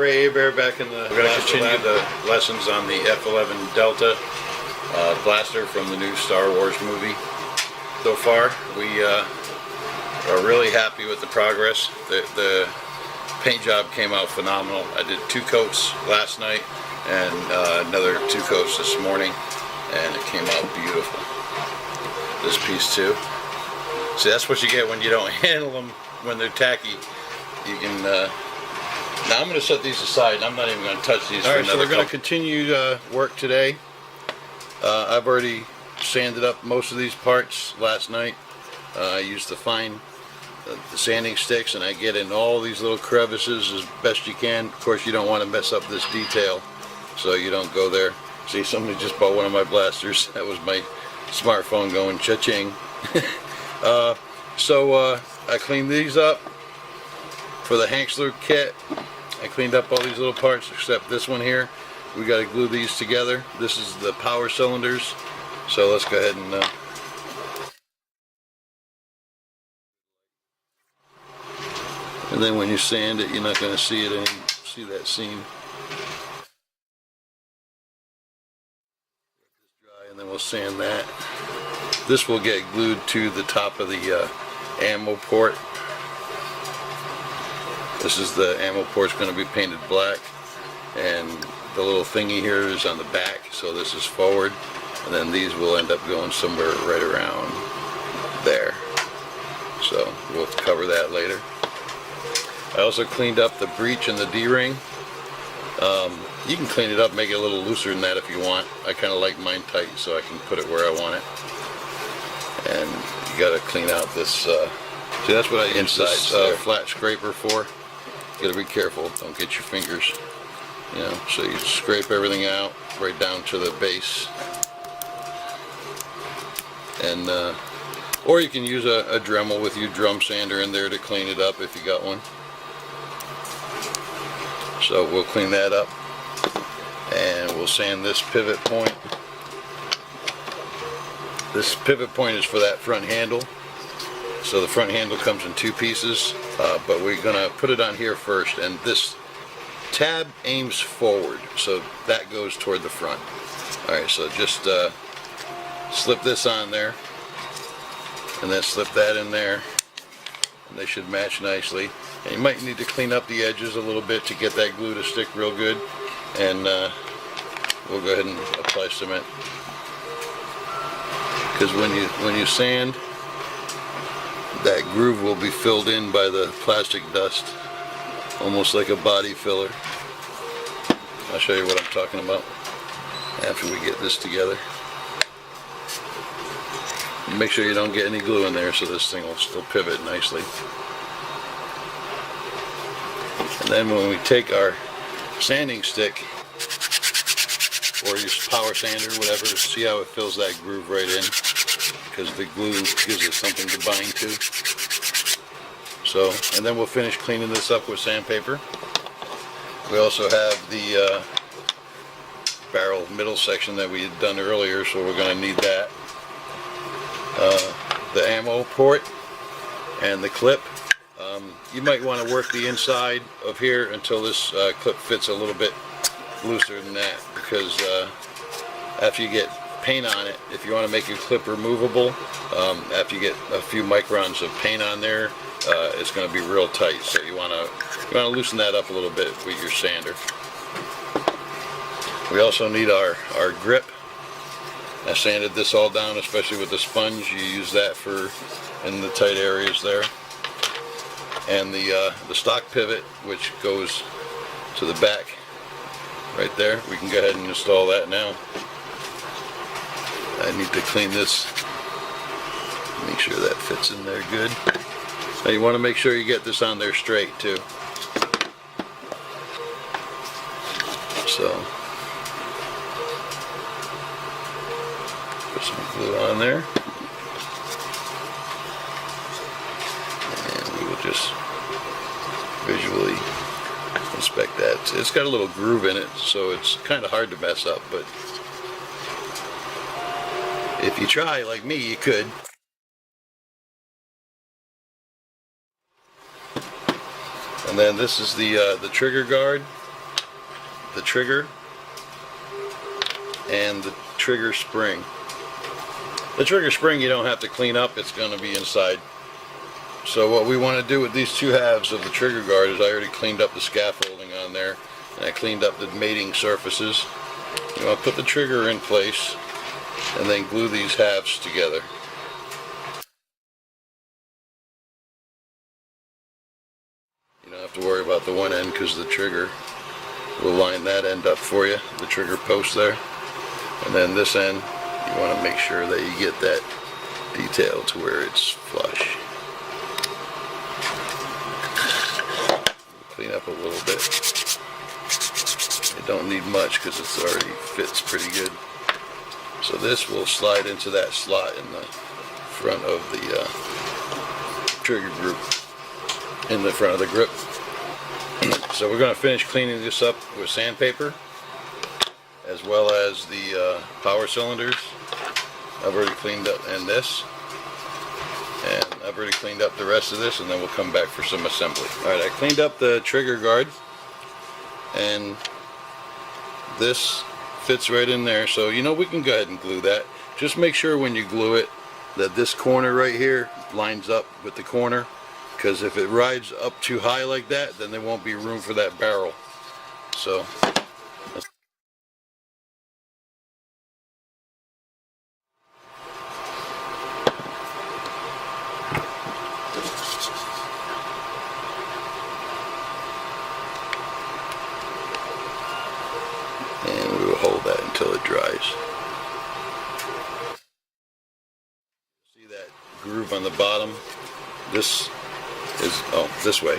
Bear back in the. We're going to continue the lessons on the F-11 Delta blaster from the new Star Wars movie. So far, we are really happy with the progress. The paint job came out phenomenal. I did 2 coats last night and another 2 coats this morning, and it came out beautiful. This piece too. See, that's what you get when you don't handle them when they're tacky. You can. Now I'm going to set these aside. I'm not even going to touch these. All right, so we're going to continue work today. I've already sanded up most of these parts last night. I used the fine the sanding sticks, and I get in all these little crevices as best you can. Of course, you don't want to mess up this detail, so you don't go there. See, somebody just bought one of my blasters. That was my smartphone going cha-ching. So I cleaned these up for the Hanksler kit. I cleaned up all these little parts except this one here. We got to glue these together. This is the power cylinders. So let's go ahead and then when you sand it, you're not going to see it see that seam. Dry, and then we'll sand that. This will get glued to the top of the ammo port. This is the ammo port's going to be painted black, and the little thingy here is on the back, so this is forward, and then these will end up going somewhere right around there. So we'll cover that later. I also cleaned up the breech and the D-ring. You can clean it up, make it a little looser than that if you want. I kind of like mine tight so I can put it where I want it. And you got to clean out this. See, that's what I use this flat scraper for. You got to be careful, don't get your fingers. You know, so you scrape everything out right down to the base. And or you can use a Dremel with your drum sander in there to clean it up if you got one. So we'll clean that up, and we'll sand this pivot point. This pivot point is for that front handle. So the front handle comes in 2 pieces, but we're going to put it on here first, and this tab aims forward, so that goes toward the front. Alright, so just slip this on there, and then slip that in there, and they should match nicely. And you might need to clean up the edges a little bit to get that glue to stick real good, and we'll go ahead and apply cement. Because when you sand, that groove will be filled in by the plastic dust, almost like a body filler. I'll show you what I'm talking about after we get this together. Make sure you don't get any glue in there so this thing will still pivot nicely. And then when we take our sanding stick, or your power sander, whatever, see how it fills that groove right in, because the glue gives it something to bind to. So, and then we'll finish cleaning this up with sandpaper. We also have the barrel middle section that we had done earlier, so we're going to need that. The ammo port and the clip. You might want to work the inside of here until this clip fits a little bit looser than that, because after you get paint on it, if you want to make your clip removable, after you get a few microns of paint on there, it's going to be real tight, so you want to loosen that up a little bit with your sander. We also need our grip. I sanded this all down, especially with the sponge. You use that for in the tight areas there. And the stock pivot, which goes to the back right there, we can go ahead and install that now. I need to clean this, make sure that fits in there good. Now you want to make sure you get this on there straight too. So put some glue on there, and we will just visually inspect that. It's got a little groove in it, so it's kind of hard to mess up, but if you try like me, you could. And then this is the trigger guard. the trigger and the trigger spring. The trigger spring you don't have to clean up, it's going to be inside. So what we want to do with these two halves of the trigger guard is I already cleaned up the scaffolding on there, and I cleaned up the mating surfaces. You want to put the trigger in place and then glue these halves together. You don't have to worry about the one end because the trigger will line that end up for you, the trigger post there. And then this end, you want to make sure that you get that detail to where it's flush. Clean up a little bit. You don't need much because it's already fits pretty good. So this will slide into that slot in the front of the trigger group, in the front of the grip. So we're going to finish cleaning this up with sandpaper, as well as the power cylinders. I've already cleaned up, and this, and I've already cleaned up the rest of this, and then we'll come back for some assembly. Alright, I cleaned up the trigger guard, and this fits right in there, so you know we can go ahead and glue that. Just make sure when you glue it that this corner right here lines up with the corner, because if it rides up too high like that, then there won't be room for that barrel. So and we will hold that until it dries. See that groove on the bottom? This is, this way.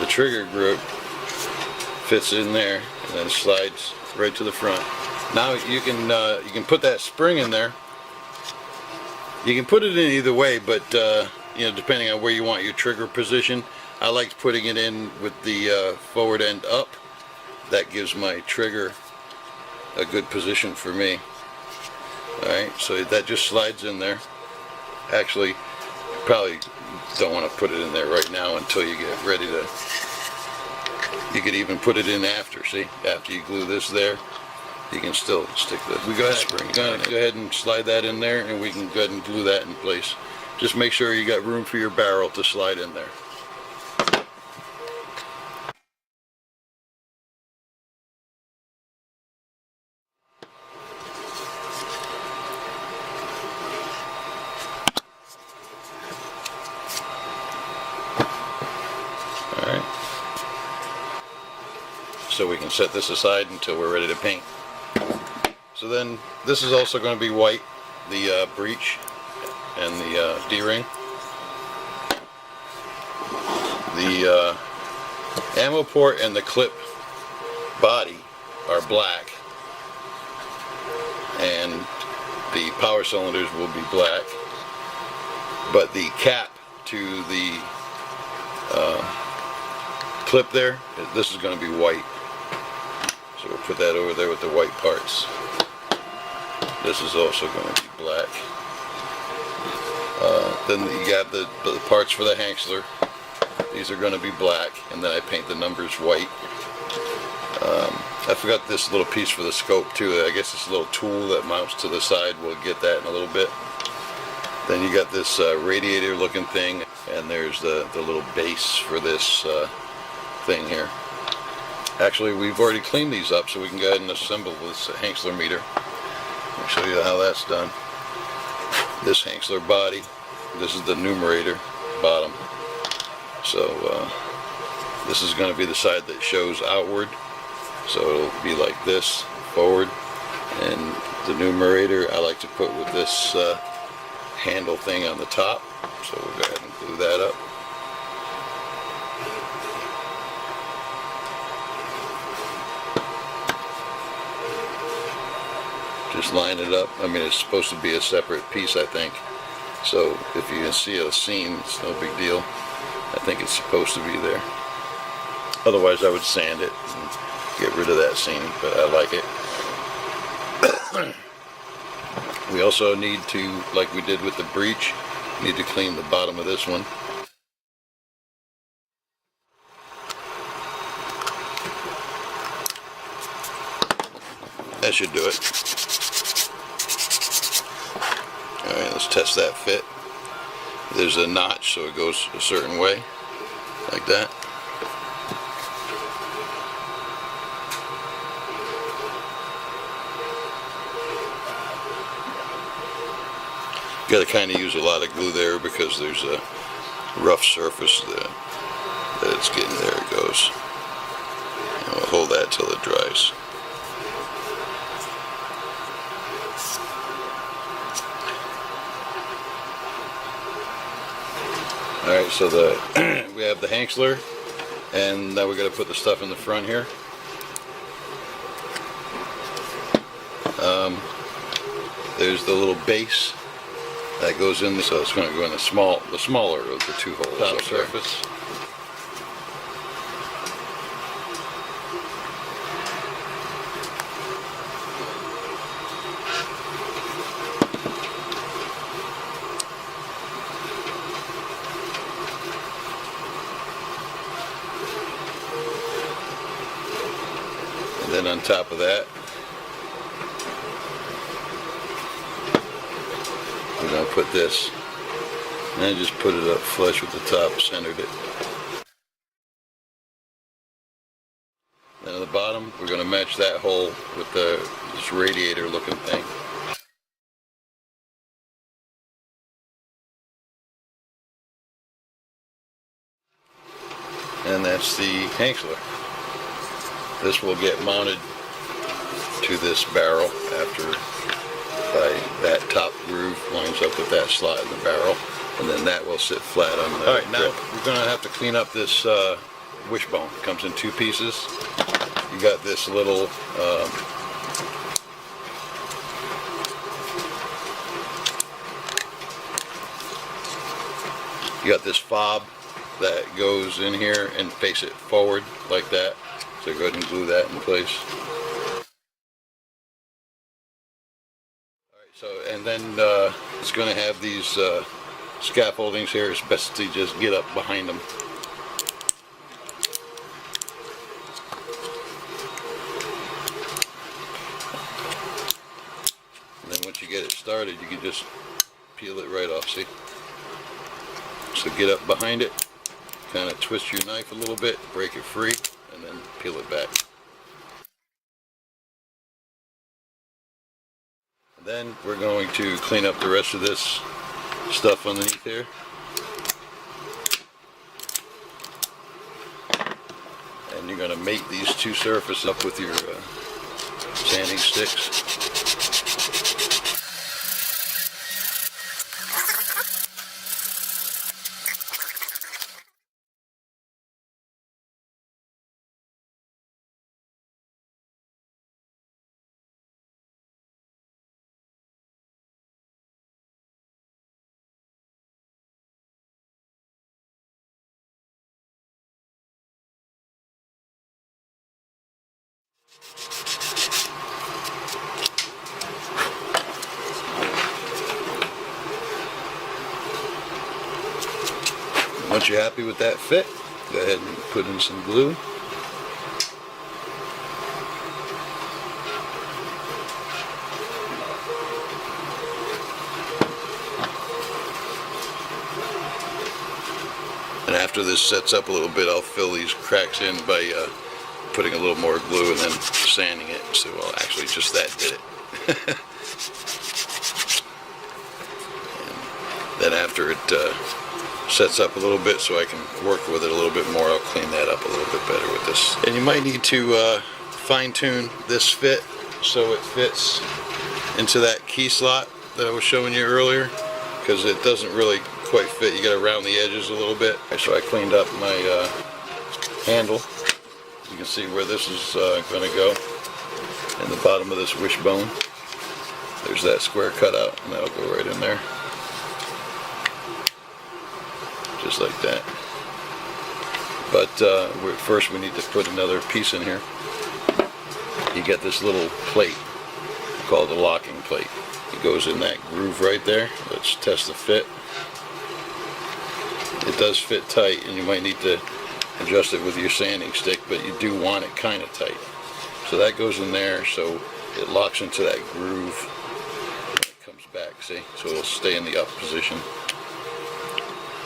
The trigger group fits in there and then slides right to the front. Now you can put that spring in there. You can put it in either way, but you know, depending on where you want your trigger position. I like putting it in with the forward end up. That gives my trigger a good position for me. Alright, so that just slides in there. Actually, probably don't want to put it in there right now until you get ready to. You could even put it in after. See, after you glue this there, you can still stick the spring. Go ahead and slide that in there, and we can go ahead and glue that in place. Just make sure you got room for your barrel to slide in there. Alright, so we can set this aside until we're ready to paint. So then this is also going to be white, the breech and the D-ring. The ammo port and the clip body are black, and the power cylinders will be black, but the cap to the clip there, this is going to be white. So we'll put that over there with the white parts. This is also going to be black. Then you got the parts for the Hanksler. These are going to be black, and then I paint the numbers white. I forgot this little piece for the scope too. I guess this little tool that mounts to the side. We'll get that in a little bit. Then you got this radiator looking thing, and there's the little base for this thing here. Actually, we've already cleaned these up, so we can go ahead and assemble this Hanksler meter. I'll show you how that's done. This Hanksler body, this is the numerator bottom. So this is going to be the side that shows outward. So it'll be like this, forward. And the numerator I like to put with this handle thing on the top. So we'll go ahead and glue that up. Just line it up. I mean, it's supposed to be a separate piece, I think. So if you can see a seam, it's no big deal. I think it's supposed to be there. Otherwise, I would sand it and get rid of that seam, but I like it. We also need to, like we did with the breech, need to clean the bottom of this one. That should do it. Alright, let's test that fit. There's a notch, so it goes a certain way, like that. You got to kind of use a lot of glue there because there's a rough surface that it's getting. There it goes. And we'll hold that till it dries. Alright, so we have the Hanksler, and now we're going to put the stuff in the front here. There's the little base that goes in, so it's going to go in the smaller of the two holes. Top surface. And then on top of that, we're going to put this, and then just put it up flush with the top, centered it. Then at the bottom, we're going to match that hole with this radiator looking thing. And that's the Hanksler. This will get mounted to this barrel after that top groove lines up with that slot in the barrel, and then that will sit flat on the grip. Alright, now we're going to have to clean up this wishbone. It comes in two pieces. You got this little you got this fob that goes in here and face it forward like that. So go ahead and glue that in place. So, and then it's going to have these scaffoldings here. It's best to just get up behind them. And then once you get it started, you can just peel it right off, see? So get up behind it, kind of twist your knife a little bit, break it free, and then peel it back. Then we're going to clean up the rest of this stuff underneath here. And you're going to mate these two surfaces up with your sanding sticks. Once you're happy with that fit, go ahead and put in some glue. And after this sets up a little bit, I'll fill these cracks in by putting a little more glue and then sanding it. So, well, actually just that did it. Then after it sets up a little bit so I can work with it a little bit more, I'll clean that up a little bit better with this. And you might need to fine-tune this fit so it fits into that key slot that I was showing you earlier, because it doesn't really quite fit. You got to round the edges a little bit. So I cleaned up my handle. You can see where this is going to go in the bottom of this wishbone. There's that square cutout, and that'll go right in there. Just like that. But first we need to put another piece in here. You get this little plate called the locking plate. It goes in that groove right there. Let's test the fit. It does fit tight, and you might need to adjust it with your sanding stick, but you do want it kind of tight. So that goes in there, so it locks into that groove. It comes back, see? So it'll stay in the up position.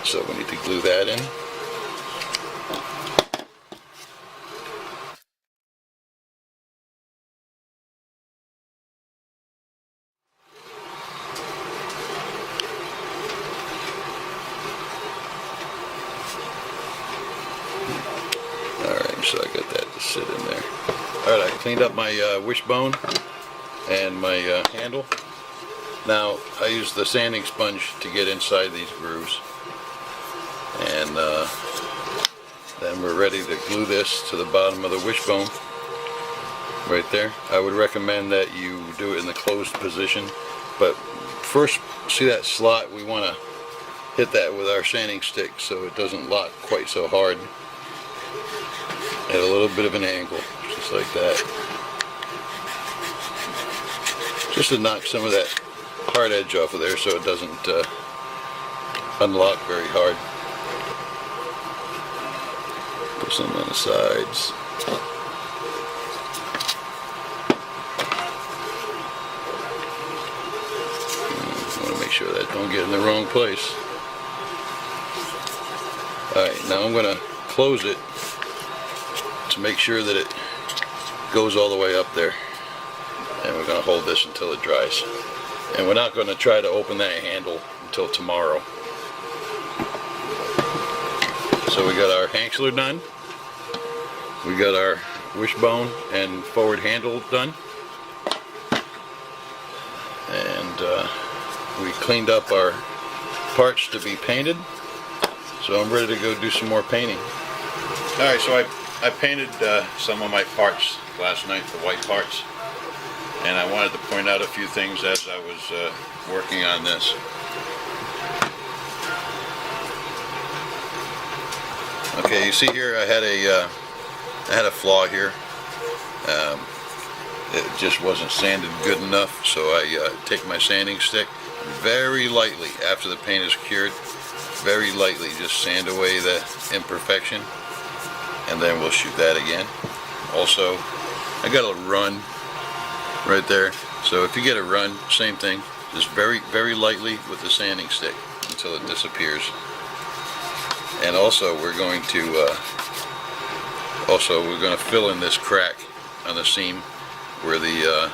So we need to glue that in. Alright, so I got that to sit in there. Alright, I cleaned up my wishbone and my handle. Now, I use the sanding sponge to get inside these grooves. And then we're ready to glue this to the bottom of the wishbone. Right there. I would recommend that you do it in the closed position. But first, see that slot? We want to hit that with our sanding stick so it doesn't lock quite so hard. At a little bit of an angle, just like that. Just to knock some of that hard edge off of there so it doesn't unlock very hard. Put some on the sides. I want to make sure that don't get in the wrong place. Alright, now I'm going to close it to make sure that it goes all the way up there. And we're going to hold this until it dries. And we're not going to try to open that handle until tomorrow. So we got our Hanksler done. We got our wishbone and forward handle done. And we cleaned up our parts to be painted. So I'm ready to go do some more painting. Alright, so I painted some of my parts last night, the white parts. And I wanted to point out a few things as I was working on this. Okay, you see here I had a flaw here. It just wasn't sanded good enough, so I take my sanding stick very lightly after the paint is cured. Very lightly, just sand away the imperfection, and then we'll shoot that again. Also, I got a run right there, so if you get a run, same thing, just very, very lightly with the sanding stick until it disappears. And also we're going to fill in this crack on the seam where the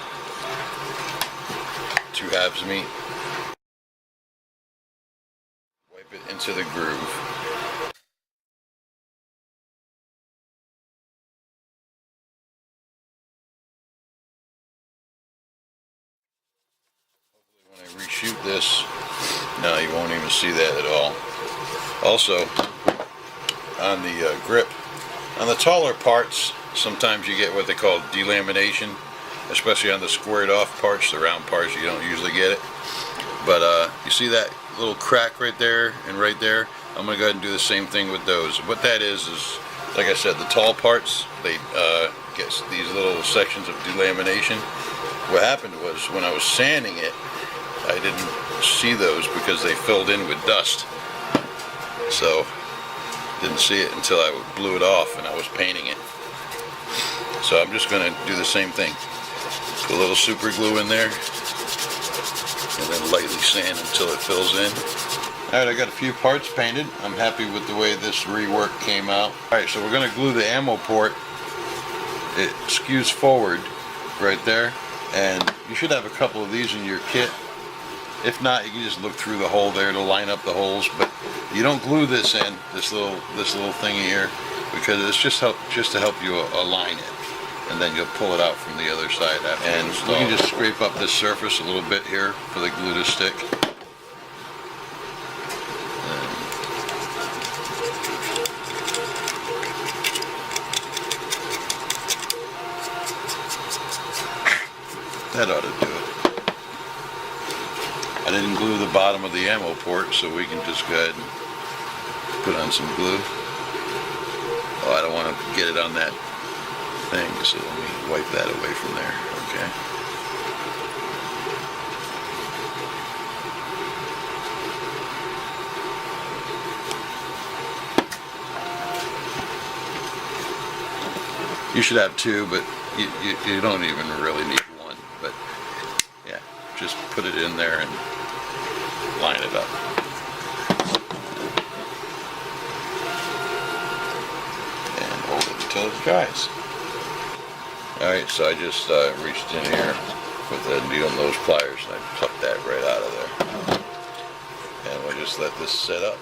two halves meet. Wipe it into the groove. When I reshoot this, no, you won't even see that at all. Also, on the grip, on the taller parts, sometimes you get what they call delamination, especially on the squared off parts. The round parts, you don't usually get it. But you see that little crack right there and right there? I'm going to go ahead and do the same thing with those. What that is, like I said, the tall parts, they get these little sections of delamination. What happened was, when I was sanding it, I didn't see those because they filled in with dust. So, didn't see it until I blew it off and I was painting it. So I'm just going to do the same thing. Put a little super glue in there, and then lightly sand until it fills in. Alright, I got a few parts painted. I'm happy with the way this rework came out. Alright, so we're going to glue the ammo port. It skews forward right there, and you should have a couple of these in your kit. If not, you can just look through the hole there to line up the holes, but you don't glue this in, this little thingy here, because it's just to help you align it, and then you'll pull it out from the other side after. And we can just scrape up this surface a little bit here for the glue to stick. That ought to do it. I didn't glue the bottom of the ammo port, so we can just go ahead and put on some glue. Oh, I don't want to get it on that thing, so let me wipe that away from there, okay? You should have two, but you don't even really need one. just put it in there and line it up. And hold it until it dries. Alright, so I just reached in here with the needle nose pliers and I plucked that right out of there. And we'll just let this set up.